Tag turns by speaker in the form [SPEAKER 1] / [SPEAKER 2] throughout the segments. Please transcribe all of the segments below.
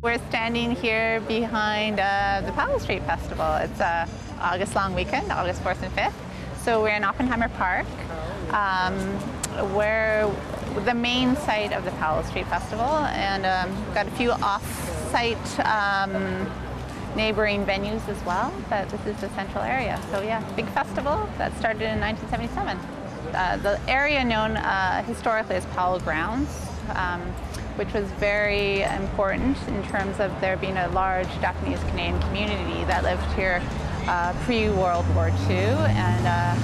[SPEAKER 1] We're standing here behind the Powell Street Festival. It's August long weekend, August 4th and 5th. So we're in Oppenheimer Park. We're the main site of the Powell Street Festival, and we've got a few off-site neighboring venues as well, but this is the central area. So yeah, big festival that started in 1977. The area known historically as Powell Grounds, which was very important in terms of there being a large Japanese-Canadian community that lived here pre-World War II and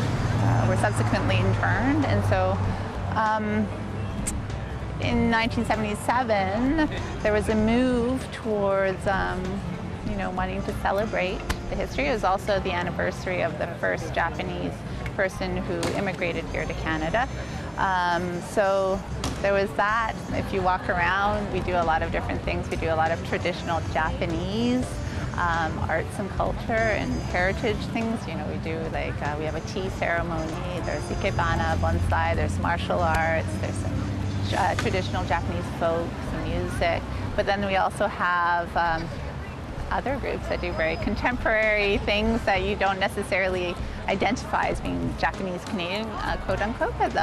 [SPEAKER 1] were subsequently interned. And so in 1977, there was a move towards wanting to celebrate the history. It was also the anniversary of the first Japanese person who immigrated here to Canada. So there was that. If you walk around, we do a lot of different things. We do a lot of traditional Japanese arts and culture and heritage things. You know, we do we have a tea ceremony, there's ikebana, bonsai, there's martial arts, there's some traditional Japanese folk, some music. But then we also have other groups that do very contemporary things that you don't necessarily identify as being Japanese-Canadian, quote unquote, but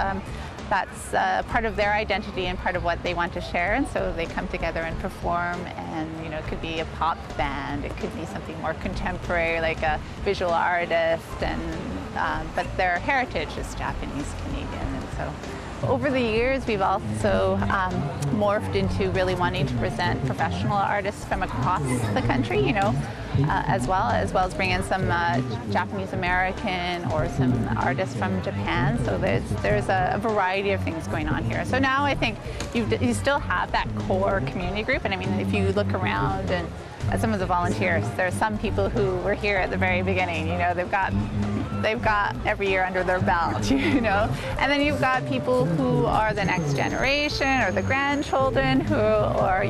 [SPEAKER 1] that's part of their identity and part of what they want to share, and so they come together and perform. And it could be a pop band, it could be something more contemporary like a visual artist, and but their heritage is Japanese-Canadian. And so over the years, we've also morphed into really wanting to present professional artists from across the country, as well as bring in some Japanese American or some artists from Japan. So there's a variety of things going on here. So now I think you still have that core community group. And I mean, if you look around and at some of the volunteers, there are some people who were here at the very beginning. They've got every year under their belt, And then you've got people who are the next generation or the grandchildren who are,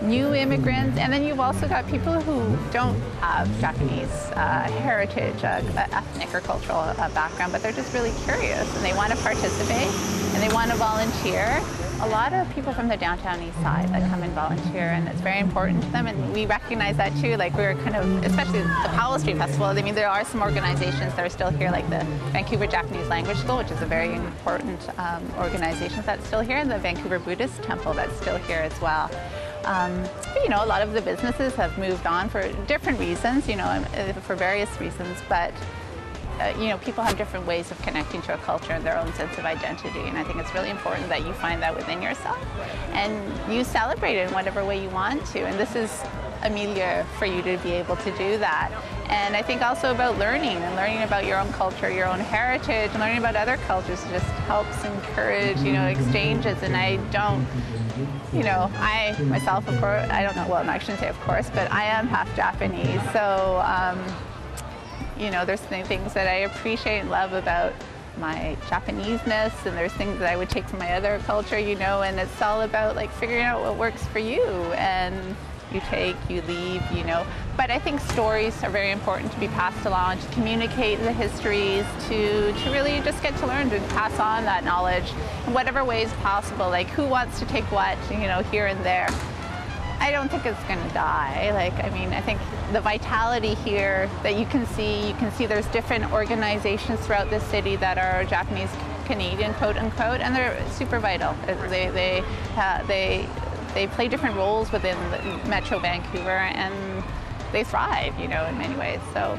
[SPEAKER 1] new immigrants. And then you've also got people who don't have Japanese heritage, ethnic or cultural background, but they're just really curious and they want to participate and they want to volunteer. A lot of people from the downtown east side that come and volunteer, and it's very important to them, and we recognize that too. Like, we're kind of, especially the Powell Street Festival, I mean, there are some organizations that are still here, like the Vancouver Japanese Language School, which is a very important organization that's still here, and the Vancouver Buddhist Temple that's still here as well. But, a lot of the businesses have moved on for different reasons, for various reasons, but people have different ways of connecting to a culture and their own sense of identity, and I think it's really important that you find that within yourself and you celebrate it in whatever way you want to, and this is a milieu for you to be able to do that. And I think also about learning about your own culture, your own heritage, and learning about other cultures just helps encourage, exchanges. And I don't, I myself, of course, I don't know, well, I shouldn't say of course, but I am half Japanese, so there's things that I appreciate and love about my Japanese-ness, and there's things that I would take from my other culture, and it's all about figuring out what works for you, and you take, you leave, But I think stories are very important to be passed along, to communicate the histories, to really just get to learn, to pass on that knowledge in whatever ways possible, like who wants to take what, here and there. I don't think it's going to die. I think the vitality here that you can see there's different organizations throughout the city that are Japanese Canadian, quote unquote, and they're super vital. They play different roles within Metro Vancouver, and they thrive, in many ways. So.